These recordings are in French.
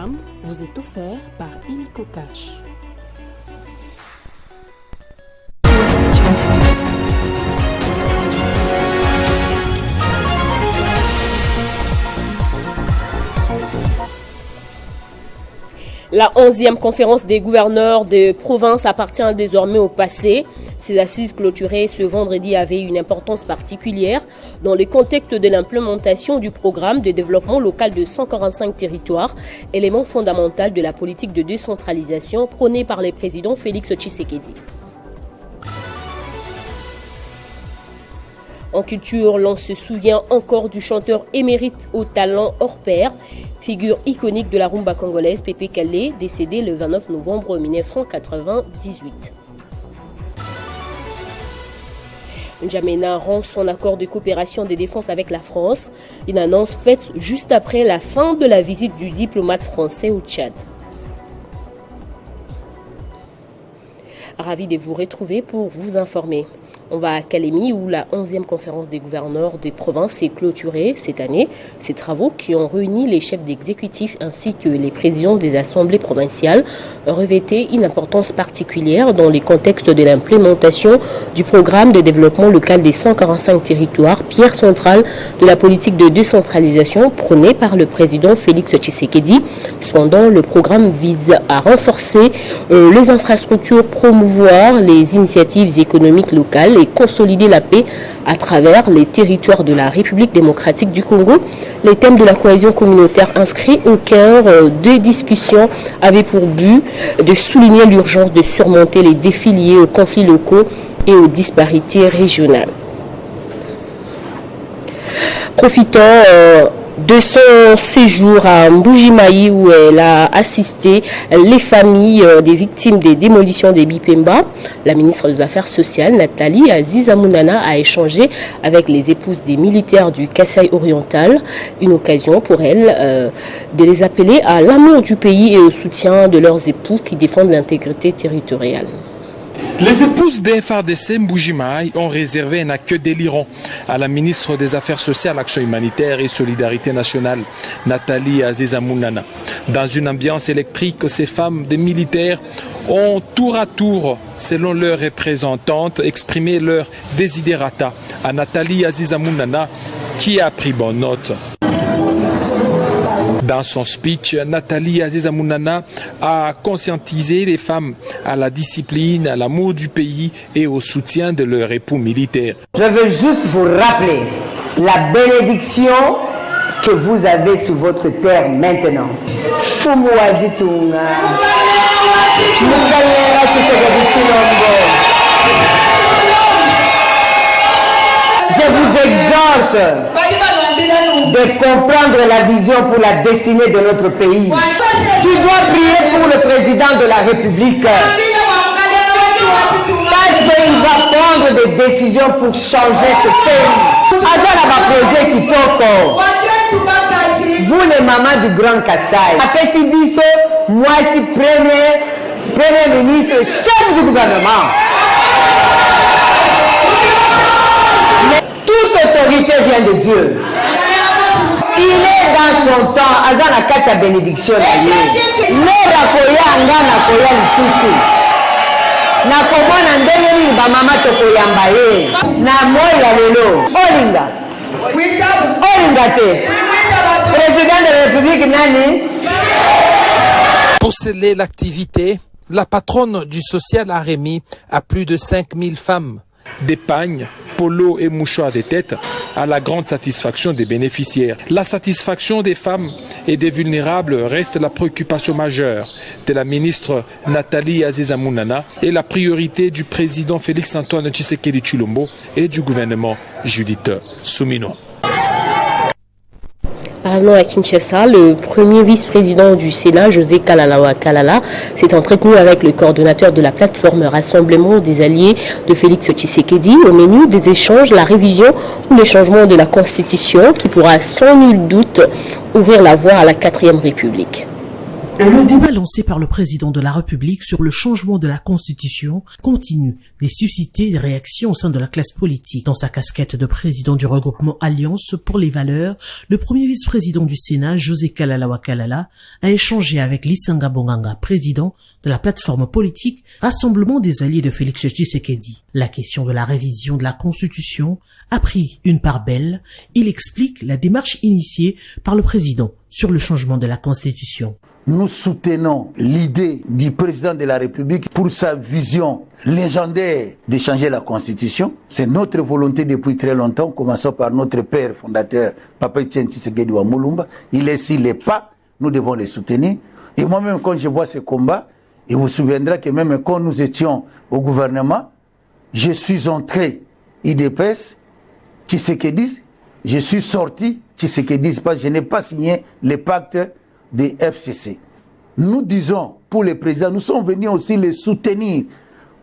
programme vous est offert par Illico Cash. La 11e conférence des gouverneurs de province appartient désormais au passé. Ces assises clôturées ce vendredi avaient une importance particulière dans le contexte de l'implémentation du programme de développement local de 145 territoires, élément fondamental de la politique de décentralisation prônée par le président Félix Tshisekedi. En culture, l'on se souvient encore du chanteur émérite au talent hors pair, figure iconique de la rumba congolaise, Pépé Kale, décédé le 29 novembre 1998. N'Djamena rend son accord de coopération de défense avec la France, une annonce faite juste après la fin de la visite du diplomate français au Tchad. Ravi de vous retrouver pour vous informer. On va à Kalemi où la 11e conférence des gouverneurs des provinces est clôturée cette année. Ces travaux qui ont réuni les chefs d'exécutif ainsi que les présidents des assemblées provinciales revêtaient une importance particulière dans le contexte de l'implémentation du programme de développement local des 145 territoires, pierre centrale de la politique de décentralisation prônée par le président Félix Tshisekedi. Cependant, le programme vise à renforcer les infrastructures, promouvoir les initiatives économiques locales et consolider la paix à travers les territoires de la République démocratique du Congo. Les thèmes de la cohésion communautaire inscrits au cœur des discussions avaient pour but de souligner l'urgence de surmonter les défis liés aux conflits locaux et aux disparités régionales. Profitant de son séjour à Mbujimayi où elle a assisté les familles des victimes des démolitions des Bipemba, la ministre des Affaires sociales, Nathalie Azizamounana, a échangé avec les épouses des militaires du Kasaï oriental, une occasion pour elle de les appeler à l'amour du pays et au soutien de leurs époux qui défendent l'intégrité territoriale. Les épouses des FARDC Mbujimayi ont réservé un accueil délirant à la ministre des Affaires sociales, Action humanitaire et Solidarité nationale, Nathalie Azizamounana. Dans une ambiance électrique, ces femmes des militaires ont tour à tour, selon leurs représentantes, exprimé leur desiderata à Nathalie Azizamounana qui a pris bonne note. Dans son speech, Nathalie Azizamounana a conscientisé les femmes à la discipline, à l'amour du pays et au soutien de leur époux militaire. Je veux juste vous rappeler la bénédiction que vous avez sur votre terre maintenant. Je vous exhorte de comprendre la vision pour la destinée de notre pays. Tu dois prier pour le président de la République. Parce qu'il va prendre des décisions pour changer ce pays. Vous les mamans du Grand Kasaï, après Bisso, moi je suis premier ministre, chef du gouvernement. Mais toute autorité vient de Dieu. Il est dans son temps, dans la carte à bénédiction. Président de la République Nani. Pour sceller l'activité, la patronne du social a remis à plus de 5000 femmes des pagnes, polos et mouchoirs de tête à la grande satisfaction des bénéficiaires. La satisfaction des femmes et des vulnérables reste la préoccupation majeure de la ministre Nathalie Azizamounana et la priorité du président Félix-Antoine Tshisekedi Tshilombo et du gouvernement Judith Suminwa. Revenons à Kinshasa, le premier vice-président du Sénat, José Kalalawa Kalala, s'est entretenu avec le coordonnateur de la plateforme Rassemblement des alliés de Félix Tshisekedi. Au menu des échanges, la révision ou les changements de la Constitution qui pourra sans nul doute ouvrir la voie à la 4e République. Le débat lancé par le président de la République sur le changement de la Constitution continue de susciter des réactions au sein de la classe politique. Dans sa casquette de président du regroupement Alliance pour les valeurs, le premier vice-président du Sénat, José Kalala Wakalala, a échangé avec Lisanga Bonganga, président de la plateforme politique Rassemblement des alliés de Félix Tshisekedi. La question de la révision de la Constitution a pris une part belle. Il explique la démarche initiée par le président sur le changement de la Constitution. Nous soutenons l'idée du président de la République pour sa vision légendaire de changer la Constitution. C'est notre volonté depuis très longtemps, commençant par notre père fondateur, Papa Etienne Tshisekedi wa Mulumba. Il est s'il n'est pas, nous devons les soutenir. Et moi-même, quand je vois ce combat, et vous vous souviendrez que même quand nous étions au gouvernement, je suis entré IDPS, Tshisekedi, je suis sorti Tshisekedi, parce que je n'ai pas signé le pacte des FCC. Nous disons, pour le président, nous sommes venus aussi les soutenir,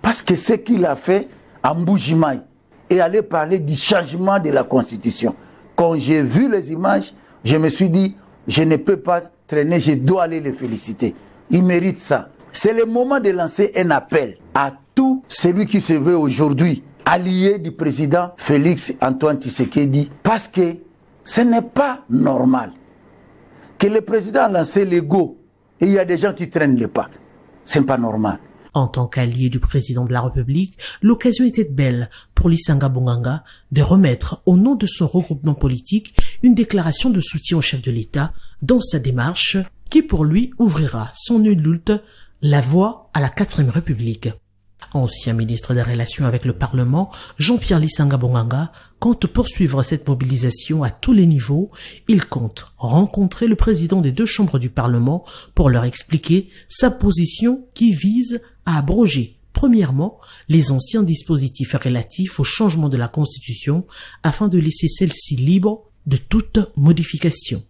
parce que ce qu'il a fait à Mbujimaï, et aller parler du changement de la Constitution. Quand j'ai vu les images, je me suis dit, je ne peux pas traîner, je dois aller les féliciter. Il mérite ça. C'est le moment de lancer un appel à tout celui qui se veut aujourd'hui allié du président Félix Antoine Tshisekedi, parce que ce n'est pas normal que le président a lancé l'ego et il y a des gens qui traînent le pas. Ce n'est pas normal. En tant qu'allié du président de la République, l'occasion était belle pour Lisanga Bonganga de remettre au nom de son regroupement politique une déclaration de soutien au chef de l'État dans sa démarche qui pour lui ouvrira sans nul doute la voie à la 4e République. Ancien ministre des Relations avec le Parlement, Jean-Pierre Lisanga Bonganga compte poursuivre cette mobilisation à tous les niveaux. Il compte rencontrer le président des 2 chambres du Parlement pour leur expliquer sa position qui vise à abroger, premièrement, les anciens dispositifs relatifs au changement de la Constitution afin de laisser celle-ci libre de toute modification.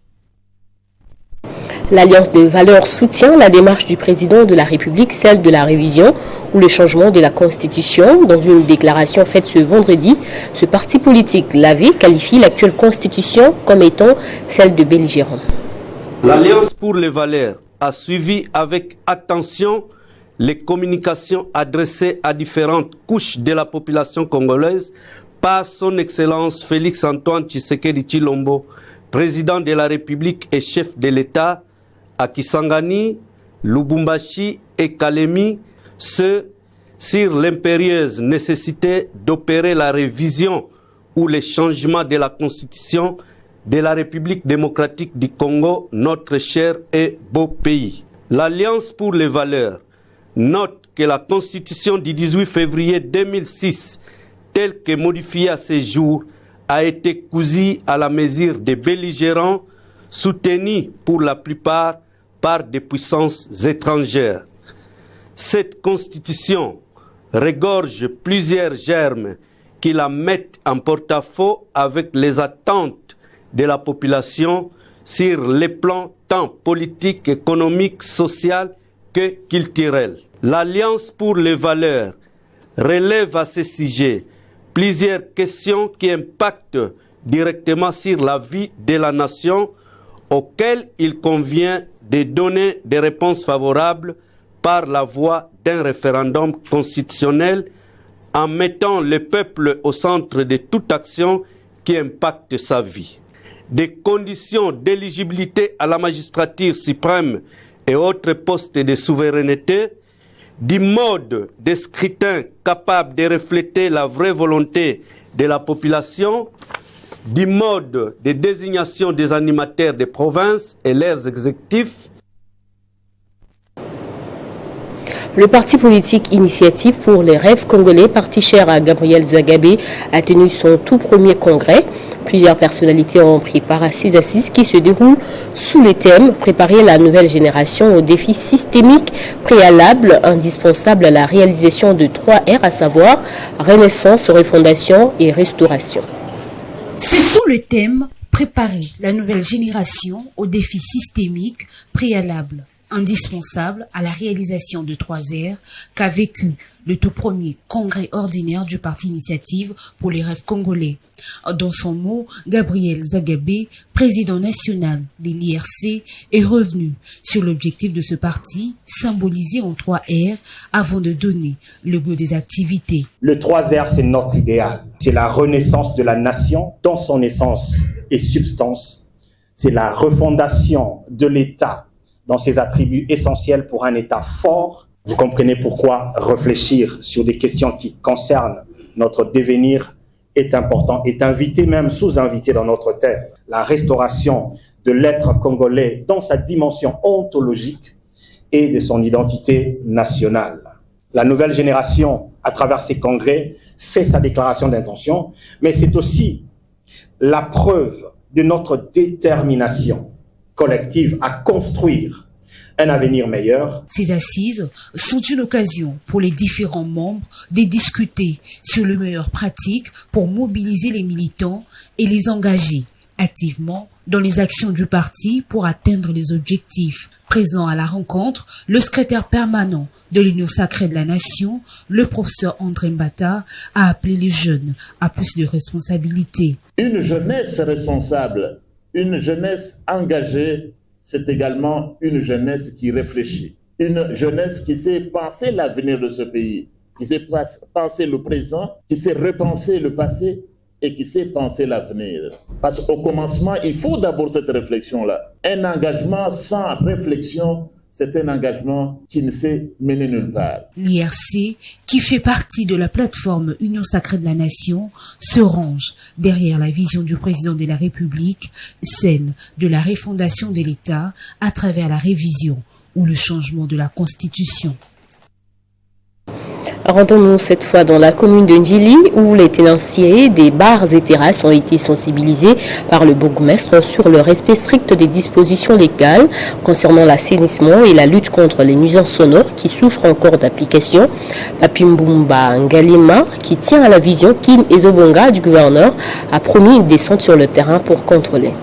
L'Alliance des valeurs soutient la démarche du président de la République, celle de la révision ou le changement de la Constitution. Dans une déclaration faite ce vendredi, ce parti politique, l'AV, qualifie l'actuelle Constitution comme étant celle de belligérants. L'Alliance pour les valeurs a suivi avec attention les communications adressées à différentes couches de la population congolaise par son Excellence Félix Antoine Tshisekedi Tshilombo, président de la République et chef de l'État, à Kisangani, Lubumbashi et Kalemi, sur l'impérieuse nécessité d'opérer la révision ou le changement de la Constitution de la République démocratique du Congo, notre cher et beau pays. L'Alliance pour les valeurs note que la Constitution du 18 février 2006, telle que modifiée à ce jour, a été cousue à la mesure des belligérants, soutenus pour la plupart par des puissances étrangères. Cette constitution regorge plusieurs germes qui la mettent en porte-à-faux avec les attentes de la population sur les plans tant politiques, économiques, social que culturels. L'Alliance pour les valeurs relève à ce sujet plusieurs questions qui impactent directement sur la vie de la nation, auxquelles il convient de donner des réponses favorables par la voie d'un référendum constitutionnel en mettant le peuple au centre de toute action qui impacte sa vie. Des conditions d'éligibilité à la magistrature suprême et autres postes de souveraineté, du mode de scrutin capable de refléter la vraie volonté de la population, du mode de désignation des animateurs des provinces et leurs exécutifs. Le parti politique Initiative pour les rêves congolais, parti cher à Gabriel Zagabé, a tenu son tout premier congrès. Plusieurs personnalités ont pris part à 6 assises qui se déroulent sous les thèmes « Préparer la nouvelle génération aux défis systémiques préalables indispensables à la réalisation de 3 R, à savoir Renaissance, Refondation et Restauration ». C'est sous le thème « Préparer la nouvelle génération aux défis systémiques préalables indispensable à la réalisation de 3 aires qu'a vécu le tout premier congrès ordinaire du Parti Initiative pour les rêves congolais. Dans son mot, Gabriel Zagabé, président national de l'IRC, est revenu sur l'objectif de ce parti, symbolisé en 3 aires, avant de donner le goût des activités. Le 3 aires, c'est notre idéal. C'est la renaissance de la nation dans son essence et substance. C'est la refondation de l'État dans ses attributs essentiels pour un État fort. Vous comprenez pourquoi réfléchir sur des questions qui concernent notre devenir est important, est invité, même sous-invité dans notre terre. La restauration de l'être congolais dans sa dimension ontologique et de son identité nationale. La nouvelle génération, à travers ces congrès, fait sa déclaration d'intention, mais c'est aussi la preuve de notre détermination collective à construire un avenir meilleur. Ces assises sont une occasion pour les différents membres de discuter sur les meilleures pratiques pour mobiliser les militants et les engager activement dans les actions du parti pour atteindre les objectifs. Présent à la rencontre, le secrétaire permanent de l'Union sacrée de la Nation, le professeur André Mbata, a appelé les jeunes à plus de responsabilités. Une jeunesse responsable, une jeunesse engagée, c'est également une jeunesse qui réfléchit. Une jeunesse qui sait penser l'avenir de ce pays, qui sait penser le présent, qui sait repenser le passé et qui sait penser l'avenir. Parce qu'au commencement, il faut d'abord cette réflexion-là. Un engagement sans réflexion, c'est un engagement qui ne s'est mené nulle part. L'IRC, qui fait partie de la plateforme Union sacrée de la Nation, se range derrière la vision du président de la République, celle de la refondation de l'État à travers la révision ou le changement de la Constitution. Rendons-nous cette fois dans la commune de Ndjili où les tenanciers des bars et terrasses ont été sensibilisés par le bourgmestre sur le respect strict des dispositions légales concernant l'assainissement et la lutte contre les nuisances sonores qui souffrent encore d'application. Papimbumba Ngalima, qui tient à la vision Kim Ezobonga du gouverneur, a promis une descente sur le terrain pour contrôler.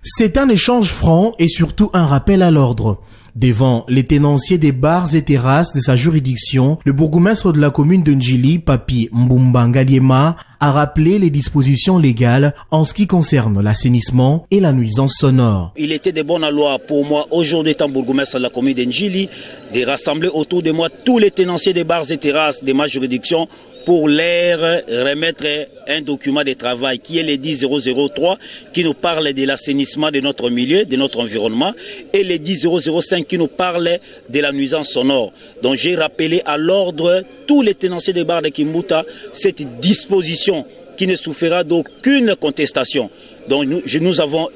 C'est un échange franc et surtout un rappel à l'ordre. Devant les tenanciers des bars et terrasses de sa juridiction, le bourgmestre de la commune de Ndjili, Papi Mbumba Ngaliema, a rappelé les dispositions légales en ce qui concerne l'assainissement et la nuisance sonore. Il était de bonne loi pour moi, aujourd'hui étant bourgmestre de la commune de Ndjili, de rassembler autour de moi tous les tenanciers des bars et terrasses de ma juridiction pour leur remettre un document de travail qui est le 10.003 qui nous parle de l'assainissement de notre milieu, de notre environnement, et le 10.005 qui nous parle de la nuisance sonore. Donc j'ai rappelé à l'ordre tous les tenanciers des bars de Kimbuta cette disposition qui ne souffrira d'aucune contestation. Donc nous avons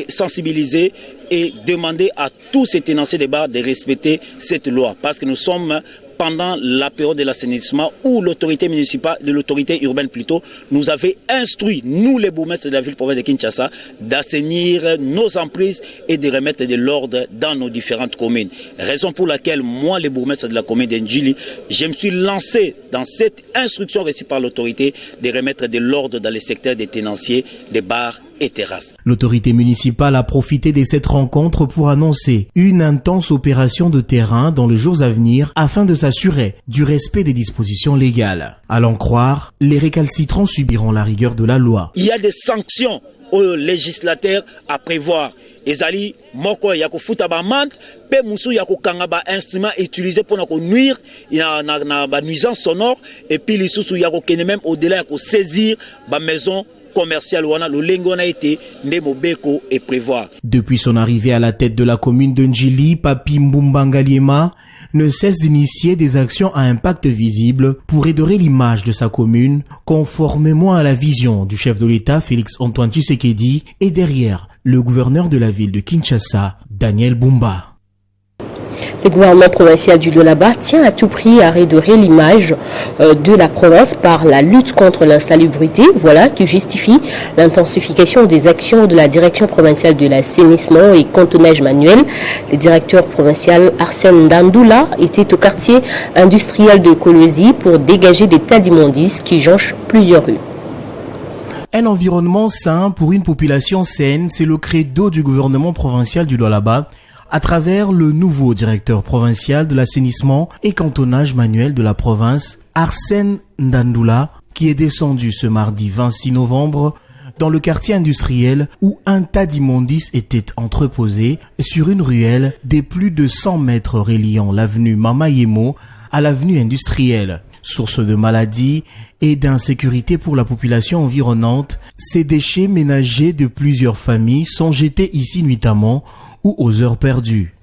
sensibilisé et demandé à tous ces tenanciers des bars de respecter cette loi parce que nous sommes pendant la période de l'assainissement où l'autorité municipale, de l'autorité urbaine plutôt, nous avait instruit, nous les bourgmestres de la ville-province de Kinshasa, d'assainir nos emprises et de remettre de l'ordre dans nos différentes communes. Raison pour laquelle moi, les bourgmestres de la commune d'Ndjili, je me suis lancé dans cette instruction reçue par l'autorité de remettre de l'ordre dans les secteurs des tenanciers, des bars et terrasses. L'autorité municipale a profité de cette rencontre pour annoncer une intense opération de terrain dans les jours à venir afin de s'assurer du respect des dispositions légales. À l'en croire, les récalcitrants subiront la rigueur de la loi. Il y a des sanctions aux législateurs à prévoir. Ezali moko ya kofuta ba amende pe musu ya kokanga ba instrument utilisé pour nuire na ba nuisance sonore et puis lisusu ya kokene même au-delà ya ko saisir ba maison commercial wana lo lengo na été ne mobeko et prévoir. Depuis son arrivée à la tête de la commune de Ndjili, Papi Mbumba Ngaliema ne cesse d'initier des actions à impact visible pour redorer l'image de sa commune, conformément à la vision du chef de l'État Félix-Antoine Tshisekedi et derrière le gouverneur de la ville de Kinshasa, Daniel Bumba. Le gouvernement provincial du Lualaba tient à tout prix à redorer l'image de la province par la lutte contre l'insalubrité. Voilà qui justifie l'intensification des actions de la direction provinciale de l'assainissement et contenage manuel. Le directeur provincial Arsène Dandoula était au quartier industriel de Kolwezi pour dégager des tas d'immondices qui jonchent plusieurs rues. Un environnement sain pour une population saine, c'est le credo du gouvernement provincial du Lualaba à travers le nouveau directeur provincial de l'assainissement et cantonnage manuel de la province, Arsène Ndandoula, qui est descendu ce mardi 26 novembre dans le quartier industriel où un tas d'immondices était entreposé sur une ruelle des plus de 100 mètres reliant l'avenue Mama Yemo à l'avenue industrielle. Source de maladies et d'insécurité pour la population environnante, ces déchets ménagers de plusieurs familles sont jetés ici nuitamment ou aux heures perdues.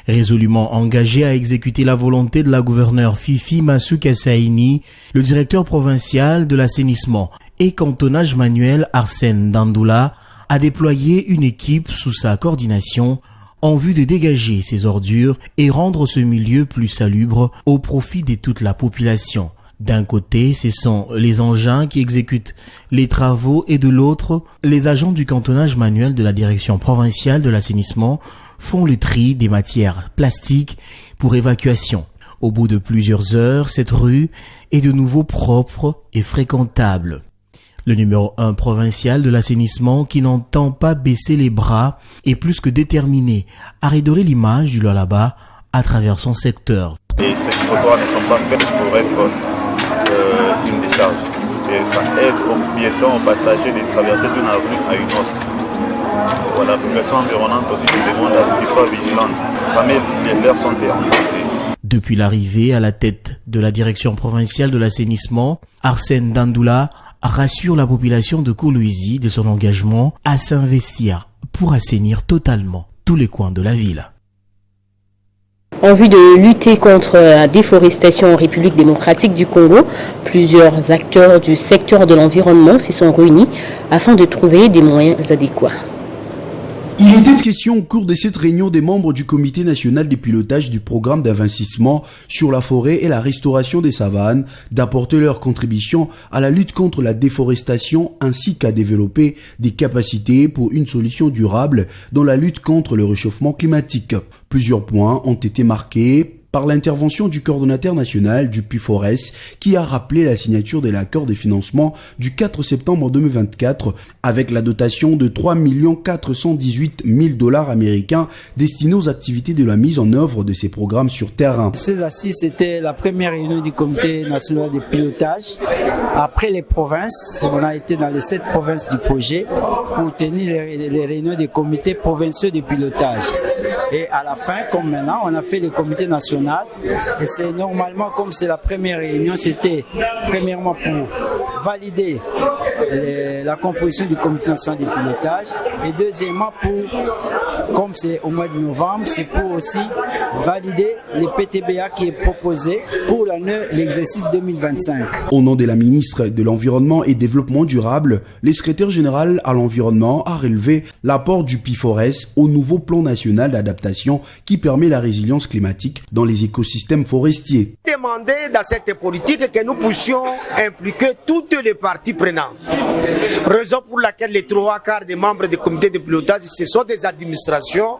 Résolument engagé à exécuter la volonté de la gouverneure Fifi Masuka Saini, le directeur provincial de l'assainissement et cantonnage manuel Arsène Ndandoula a déployé une équipe sous sa coordination en vue de dégager ces ordures et rendre ce milieu plus salubre au profit de toute la population. D'un côté, ce sont les engins qui exécutent les travaux et de l'autre, les agents du cantonnage manuel de la direction provinciale de l'assainissement font le tri des matières plastiques pour évacuation. Au bout de plusieurs heures, cette rue est de nouveau propre et fréquentable. Le numéro 1 provincial de l'assainissement, qui n'entend pas baisser les bras, est plus que déterminé à redorer l'image du Lualaba à travers son secteur. Et ces trottoirs ne sont pas faits pour être une décharge. Ça aide aux piétons, aux passagers de traverser d'une avenue à une autre. Voilà, la population environnante aussi nous demande à ce qu'ils soient vigilants. Ça met les leurs sont dérangés. Depuis l'arrivée à la tête de la direction provinciale de l'assainissement, Arsène Ndandoula rassure la population de Kolwezi de son engagement à s'investir pour assainir totalement tous les coins de la ville. En vue de lutter contre la déforestation en République démocratique du Congo, plusieurs acteurs du secteur de l'environnement se sont réunis afin de trouver des moyens adéquats. Il était question au cours de cette réunion des membres du Comité national de pilotage du programme d'investissement sur la forêt et la restauration des savanes d'apporter leur contribution à la lutte contre la déforestation ainsi qu'à développer des capacités pour une solution durable dans la lutte contre le réchauffement climatique. Plusieurs points ont été marqués par l'intervention du coordonnateur national du PIFORES qui a rappelé la signature de l'accord de financement du 4 septembre 2024 avec la dotation de 3 418 000 $ américains destinés aux activités de la mise en œuvre de ces programmes sur terrain. Ces assises, c'était la première réunion du comité national de pilotage. Après les provinces, on a été dans les 7 provinces du projet pour tenir les réunions des comités provinciaux de pilotage. Et à la fin, comme maintenant, on a fait le comité national. Et c'est normalement, comme c'est la première réunion, c'était premièrement pour valider la composition du comité national de pilotage. Et deuxièmement, comme c'est au mois de novembre, c'est pour aussi valider les PTBA qui est proposé pour l'exercice 2025. Au nom de la ministre de l'Environnement et Développement durable, le secrétaire général à l'environnement a relevé l'apport du PIFORES au nouveau plan national d'adaptation qui permet la résilience climatique dans les écosystèmes forestiers. Demander dans cette politique que nous puissions impliquer toutes les parties prenantes. Raison pour laquelle les 3/4 des membres du comité de pilotage, ce sont des administrations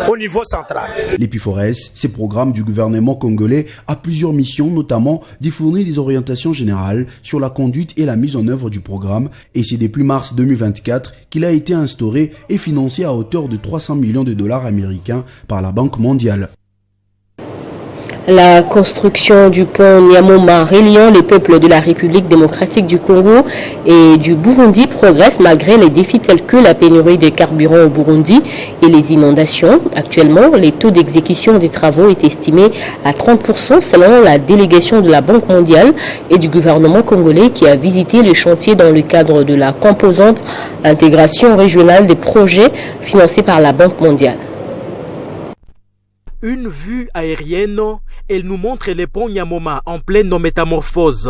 au niveau central. Les PIFORES, ces programmes du gouvernement congolais, a plusieurs missions, notamment d'y fournir des orientations générales sur la conduite et la mise en œuvre du programme. Et c'est depuis mars 2024 qu'il a été instauré et financé à hauteur de 300 millions de $ américains par la Banque mondiale. La construction du pont Nyamoma reliant les peuples de la République démocratique du Congo et du Burundi progresse malgré les défis tels que la pénurie de carburant au Burundi et les inondations. Actuellement, les taux d'exécution des travaux est estimé à 30% selon la délégation de la Banque mondiale et du gouvernement congolais qui a visité le chantier dans le cadre de la composante intégration régionale des projets financés par la Banque mondiale. Une vue aérienne, elle nous montre les ponts Nyamoma en pleine métamorphose.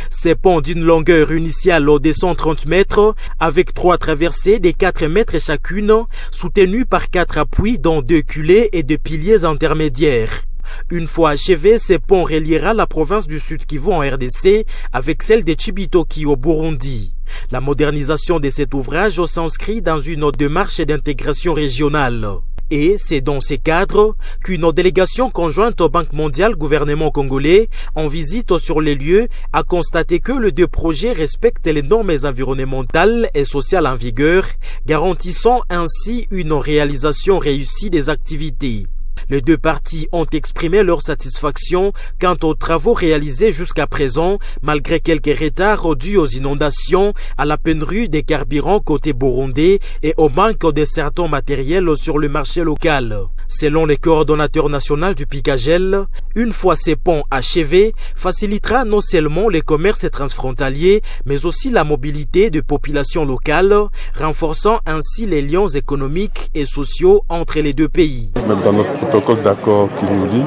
Ces ponts d'une longueur initiale de 130 mètres, avec 3 traversées de 4 mètres chacune, soutenues par 4 appuis dont 2 culées et 2 piliers intermédiaires. Une fois achevé, ce pont reliera la province du Sud Kivu en RDC avec celle de Chibitoki au Burundi. La modernisation de cet ouvrage s'inscrit dans une démarche d'intégration régionale. Et c'est dans ces cadres qu'une délégation conjointe aux Banques mondiales gouvernement congolais en visite sur les lieux a constaté que les deux projets respectent les normes environnementales et sociales en vigueur, garantissant ainsi une réalisation réussie des activités. Les deux parties ont exprimé leur satisfaction quant aux travaux réalisés jusqu'à présent, malgré quelques retards dus aux inondations, à la pénurie des carburants côté burundais et au manque de certains matériels sur le marché local. Selon le coordonnateur national du Picagel, une fois ces ponts achevés, facilitera non seulement les commerces transfrontaliers, mais aussi la mobilité de populations locales, renforçant ainsi les liens économiques et sociaux entre les deux pays. Même dans notre protocole d'accord qui nous lie,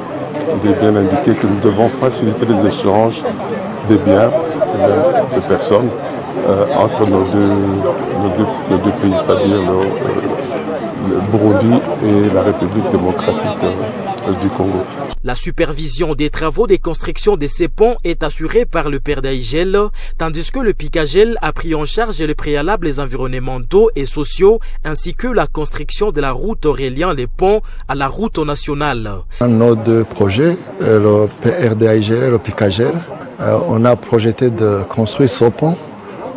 il est bien indiqué que nous devons faciliter les échanges de biens et de personnes entre nos deux pays, c'est-à-dire le Burundi et la République démocratique du Congo. La supervision des travaux de construction de ces ponts est assurée par le PERDAIGEL, tandis que le Picagel a pris en charge les préalables environnementaux et sociaux, ainsi que la construction de la route reliant les ponts à la route nationale. Nos deux projets, le PERDAIGEL et le Picagel, on a projeté de construire ce pont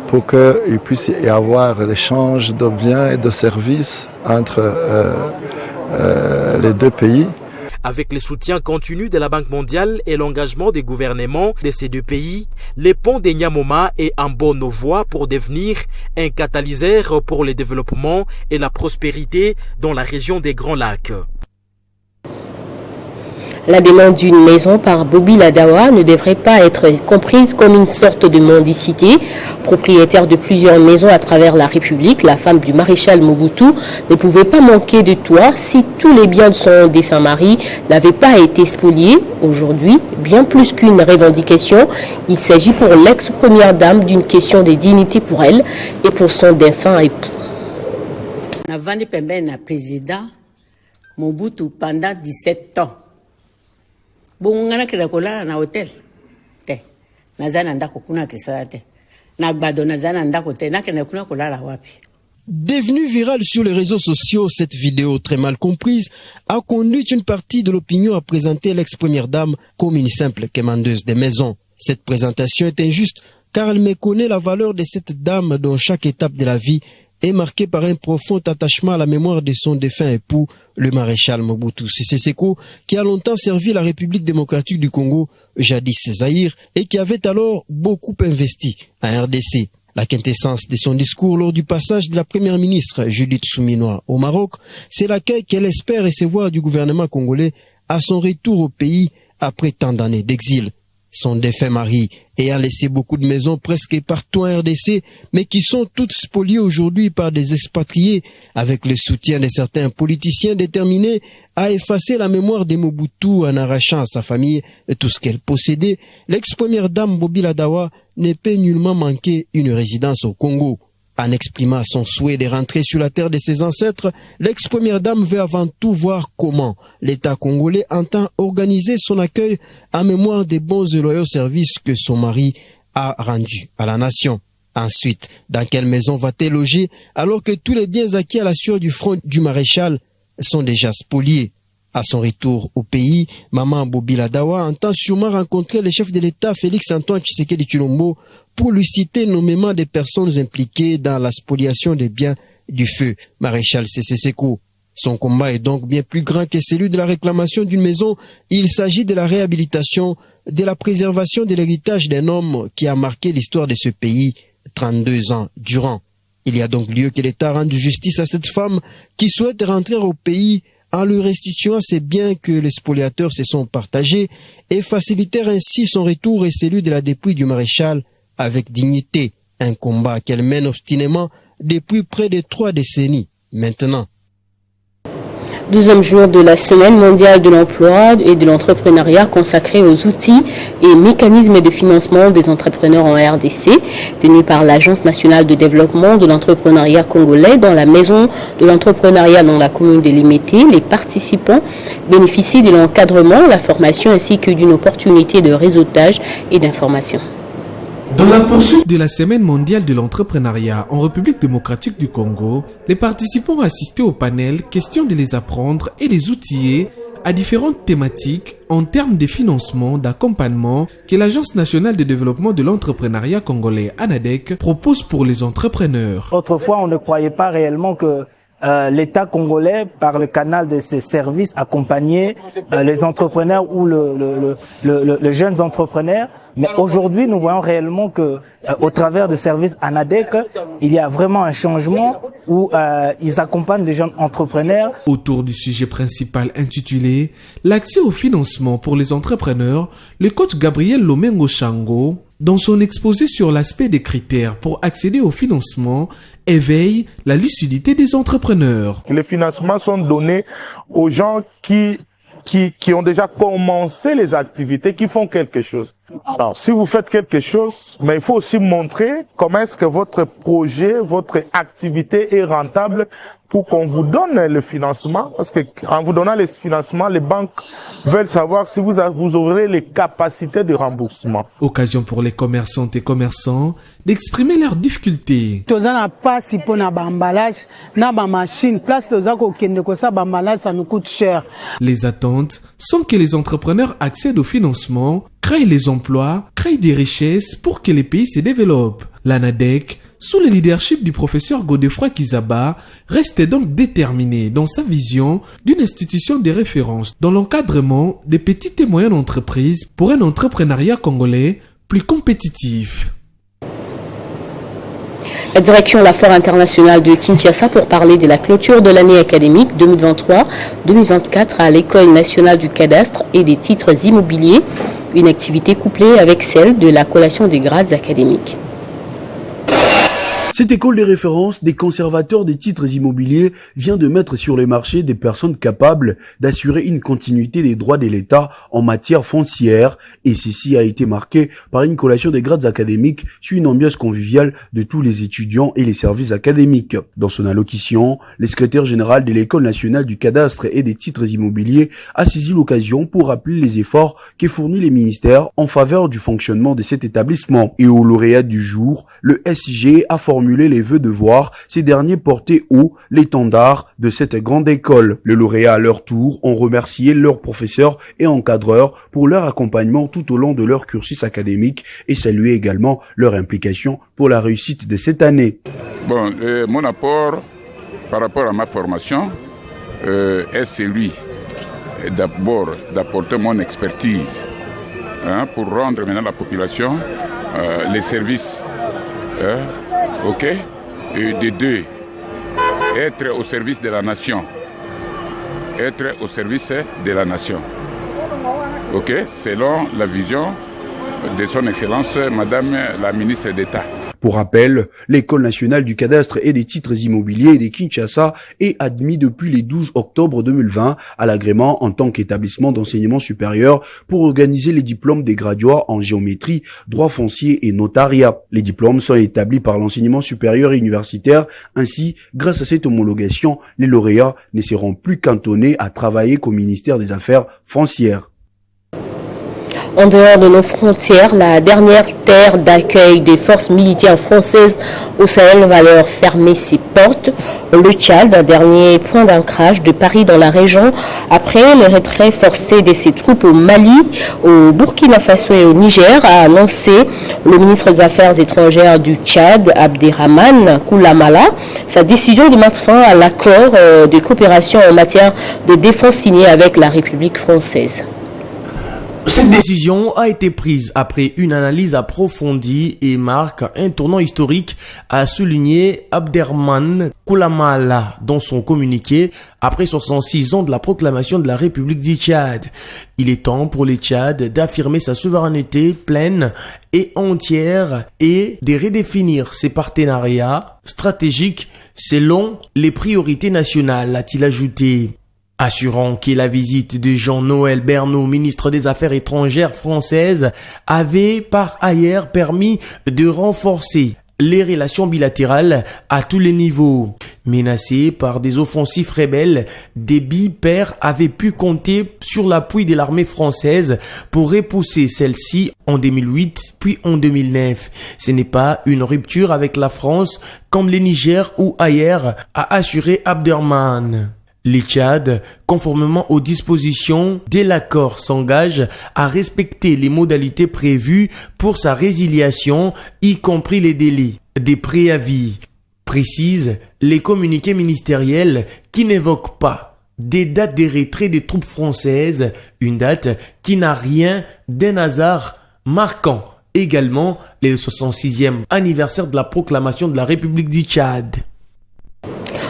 pour qu'il puisse y avoir l'échange de biens et de services entre les deux pays. Avec le soutien continu de la Banque mondiale et l'engagement des gouvernements de ces deux pays, le pont de Nyamoma est en bonne voie pour devenir un catalyseur pour le développement et la prospérité dans la région des Grands Lacs. La demande d'une maison par Bobi Ladawa ne devrait pas être comprise comme une sorte de mendicité. Propriétaire de plusieurs maisons à travers la République, la femme du maréchal Mobutu ne pouvait pas manquer de toit si tous les biens de son défunt mari n'avaient pas été spoliés. Aujourd'hui, bien plus qu'une revendication, il s'agit pour l'ex-première dame d'une question de dignité pour elle et pour son défunt époux. Navandi pembeni na président Mobutu pendant 17 ans. Bongana kila kola na hotel te nazana ndako kuna kisala te na gbado nazana ndako te na kena kuna kola la wapi. Devenue virale sur les réseaux sociaux, cette vidéo très mal comprise a conduit une partie de l'opinion à présenter l'ex-première dame comme une simple quémandeuse des maisons. Cette présentation est injuste car elle méconnaît la valeur de cette dame dont chaque étape de la vie est marquée par un profond attachement à la mémoire de son défunt époux, le maréchal Mobutu Sese Seko, qui a longtemps servi la République démocratique du Congo, jadis Zaïre, et qui avait alors beaucoup investi à RDC. La quintessence de son discours lors du passage de la première ministre Judith Souminoa au Maroc, c'est l'accueil qu'elle espère recevoir du gouvernement congolais à son retour au pays après tant d'années d'exil. Son défunt mari ayant laissé beaucoup de maisons presque partout en RDC, mais qui sont toutes spoliées aujourd'hui par des expatriés, avec le soutien de certains politiciens déterminés à effacer la mémoire de Mobutu en arrachant à sa famille tout ce qu'elle possédait, l'ex-première dame Bobi Ladawa ne peut nullement manquer une résidence au Congo. En exprimant son souhait de rentrer sur la terre de ses ancêtres, l'ex-première dame veut avant tout voir comment l'État congolais entend organiser son accueil en mémoire des bons et loyaux services que son mari a rendus à la nation. Ensuite, dans quelle maison va-t-elle loger alors que tous les biens acquis à la sueur du front du maréchal sont déjà spoliés? À son retour au pays, maman Bobi Ladawa entend sûrement rencontrer le chef de l'État Félix-Antoine Tshisekedi Tshilombo pour lui citer nommément des personnes impliquées dans la spoliation des biens du feu maréchal Sese Seko. Son combat est donc bien plus grand que celui de la réclamation d'une maison. Il s'agit de la réhabilitation, de la préservation de l'héritage d'un homme qui a marqué l'histoire de ce pays 32 ans durant. Il y a donc lieu que l'État rende justice à cette femme qui souhaite rentrer au pays en lui restituant ces biens que les spoliateurs se sont partagés et faciliter ainsi son retour et celui de la dépouille du maréchal avec dignité, un combat qu'elle mène obstinément depuis près de 3 décennies maintenant. Deuxième jour de la semaine mondiale de l'emploi et de l'entrepreneuriat consacrée aux outils et mécanismes de financement des entrepreneurs en RDC, tenu par l'Agence nationale de développement de l'entrepreneuriat congolais dans la maison de l'entrepreneuriat dans la commune de Limete. Les participants bénéficient de l'encadrement, la formation ainsi que d'une opportunité de réseautage et d'information. Dans la poursuite de la Semaine mondiale de l'entrepreneuriat en République démocratique du Congo, les participants ont assisté au panel question de les apprendre et les outiller à différentes thématiques en termes de financement, d'accompagnement que l'Agence nationale de développement de l'entrepreneuriat congolais ANADEC propose pour les entrepreneurs. Autrefois, on ne croyait pas réellement que l'État congolais, par le canal de ses services, accompagnait les entrepreneurs ou les jeunes entrepreneurs. Mais aujourd'hui, nous voyons réellement que, au travers de services ANADEC, il y a vraiment un changement où ils accompagnent les jeunes entrepreneurs. Autour du sujet principal intitulé « L'accès au financement pour les entrepreneurs », le coach Gabriel Lomengo Chango, dans son exposé sur l'aspect des critères pour accéder au financement, éveille la lucidité des entrepreneurs. Les financements sont donnés aux gens qui ont déjà commencé les activités, qui font quelque chose. Alors, si vous faites quelque chose, mais il faut aussi montrer comment est-ce que votre projet, votre activité est rentable pour qu'on vous donne le financement. Parce que en vous donnant le financement, les banques veulent savoir si vous aurez les capacités de remboursement. Occasion pour les commerçantes et commerçants d'exprimer leurs difficultés. Les attentes sont que les entrepreneurs accèdent au financement, créent les emplois, créent des richesses pour que les pays se développent. L'ANADEC, sous le leadership du professeur Godefroy Kizaba, reste donc déterminé dans sa vision d'une institution de référence dans l'encadrement des petites et moyennes entreprises pour un entrepreneuriat congolais plus compétitif. La direction la Foire internationale de Kinshasa pour parler de la clôture de l'année académique 2023-2024 à l'École nationale du cadastre et des titres immobiliers, une activité couplée avec celle de la collation des grades académiques. Cette école de référence des conservateurs des titres immobiliers vient de mettre sur le marché des personnes capables d'assurer une continuité des droits de l'État en matière foncière, et ceci a été marqué par une collation des grades académiques sur une ambiance conviviale de tous les étudiants et les services académiques. Dans son allocution, le secrétaire général de l'École nationale du cadastre et des titres immobiliers a saisi l'occasion pour rappeler les efforts que fournit les ministères en faveur du fonctionnement de cet établissement. Et au lauréat du jour, le SIG a formulé les vœux de voir ces derniers porter haut l'étendard de cette grande école. Les lauréats à leur tour ont remercié leurs professeurs et encadreurs pour leur accompagnement tout au long de leur cursus académique et salué également leur implication pour la réussite de cette année. Bon, mon apport par rapport à ma formation est celui d'abord d'apporter mon expertise pour rendre maintenant à la population les services ok, et de deux, être au service de la nation. Être au service de la nation. Ok, selon la vision de son Excellence, Madame la ministre d'État. Pour rappel, l'École nationale du cadastre et des titres immobiliers de Kinshasa est admis depuis le 12 octobre 2020 à l'agrément en tant qu'établissement d'enseignement supérieur pour organiser les diplômes des graduats en géométrie, droit foncier et notariat. Les diplômes sont établis par l'enseignement supérieur et universitaire. Ainsi, grâce à cette homologation, les lauréats ne seront plus cantonnés à travailler qu'au ministère des Affaires foncières. En dehors de nos frontières, la dernière terre d'accueil des forces militaires françaises au Sahel va leur fermer ses portes. Le Tchad, un dernier point d'ancrage de Paris dans la région, après le retrait forcé de ses troupes au Mali, au Burkina Faso et au Niger, a annoncé le ministre des Affaires étrangères du Tchad, Abderrahmane Koulamala, sa décision de mettre fin à l'accord de coopération en matière de défense signé avec la République française. Cette décision a été prise après une analyse approfondie et marque un tournant historique, a souligné Abderrahmane Koulamala dans son communiqué après 66 ans de la proclamation de la République du Tchad. Il est temps pour le Tchad d'affirmer sa souveraineté pleine et entière et de redéfinir ses partenariats stratégiques selon les priorités nationales, a-t-il ajouté. assurant que la visite de Jean-Noël Bernaud, ministre des Affaires étrangères française, avait par ailleurs permis de renforcer les relations bilatérales à tous les niveaux. Menacés par des offensifs rebelles, Déby père avait pu compter sur l'appui de l'armée française pour repousser celle-ci en 2008 puis en 2009. Ce n'est pas une rupture avec la France comme le Niger ou ailleurs, a assuré Abderrahmane. Le Tchad, conformément aux dispositions de l'accord, s'engage à respecter les modalités prévues pour sa résiliation, y compris les délais des préavis, précisent les communiqués ministériels qui n'évoquent pas des dates de retrait des troupes françaises, une date qui n'a rien d'un hasard, marquant également le 66e anniversaire de la proclamation de la République du Tchad.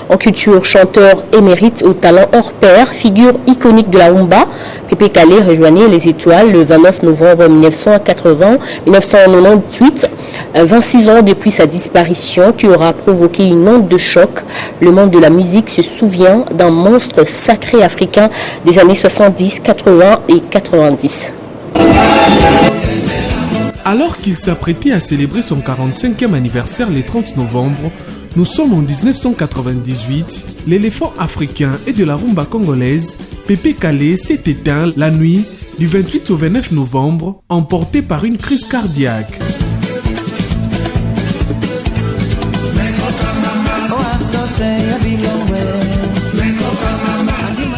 En culture, chanteur émérite au talent hors pair, figure iconique de la rumba, Pépé Calé rejoignait les étoiles le 29 novembre 1998, 26 ans depuis sa disparition qui aura provoqué une onde de choc. Le monde de la musique se souvient d'un monstre sacré africain des années 70, 80 et 90. Alors qu'il s'apprêtait à célébrer son 45e anniversaire le 30 novembre, nous sommes en 1998, l'éléphant africain et de la rumba congolaise, Pépé Calé s'est éteint la nuit du 28 au 29 novembre, emporté par une crise cardiaque.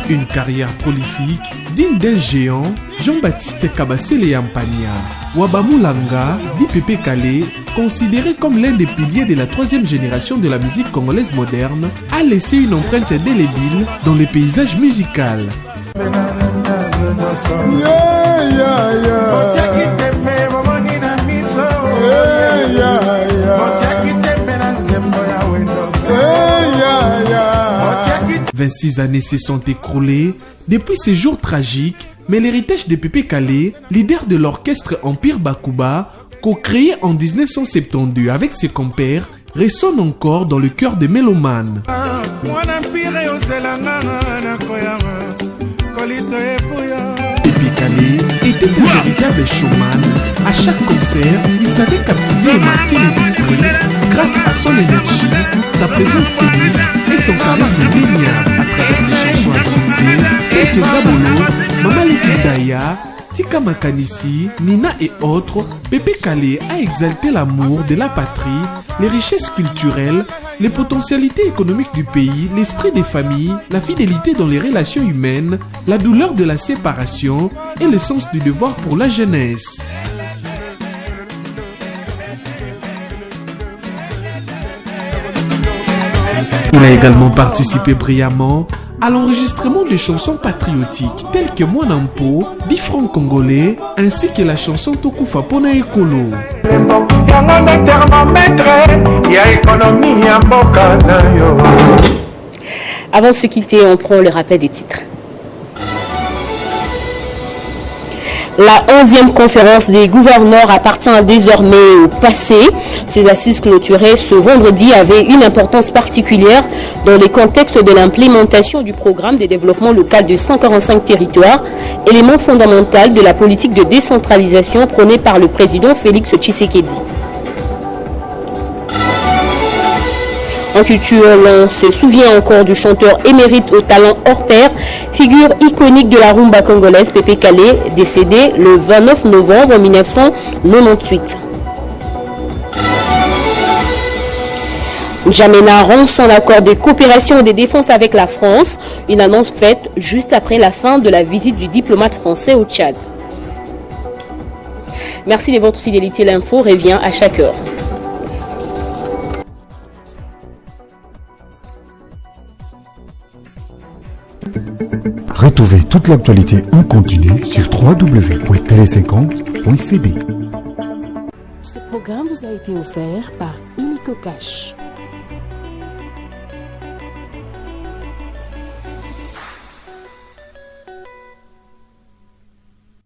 Une carrière prolifique, digne d'un géant, Jean-Baptiste Kabasele Yampania, Wabamulanga, dit Pépé Calé, considéré comme l'un des piliers de la troisième génération de la musique congolaise moderne, a laissé une empreinte indélébile dans le paysage musical. « 26 années se sont écroulées depuis ces jours tragiques, mais l'héritage de Pépé Calé, leader de l'orchestre Empire Bakuba, co-créé en 1972 avec ses compères, résonne encore dans le cœur des mélomanes. Pépé Calé était un véritable showman. À chaque concert, il savait captiver et marquer les esprits grâce à son énergie, sa présence scénique et son charisme indéniable à travers des chansons à succès telles que Zabolo, Mama Likindaya, Tika Makanisi, Nina et autres. Pépé Calé a exalté l'amour de la patrie, les richesses culturelles, les potentialités économiques du pays, l'esprit des familles, la fidélité dans les relations humaines, la douleur de la séparation et le sens du devoir pour la jeunesse. Il a également participé brillamment à l'enregistrement de chansons patriotiques telles que Mwanampo, dit franc congolais, ainsi que la chanson Tokufa Pona Ekolo. Avant de se quitter, on prend le rappel des titres. La 11e conférence des gouverneurs appartient désormais au passé. Ces assises clôturées ce vendredi avaient une importance particulière dans le contexte de l'implémentation du programme de développement local de 145 territoires, élément fondamental de la politique de décentralisation prônée par le président Félix Tshisekedi. En culture, l'on se souvient encore du chanteur émérite au talent hors pair, figure iconique de la rumba congolaise Pépé Calé, décédé le 29 novembre 1998. N'Djamena rompt son accord de coopération et de défense avec la France, une annonce faite juste après la fin de la visite du diplomate français au Tchad. Merci de votre fidélité, l'info revient à chaque heure. Retrouvez toute l'actualité en continu sur www.tele50.cd. Ce programme vous a été offert par Illico Cash.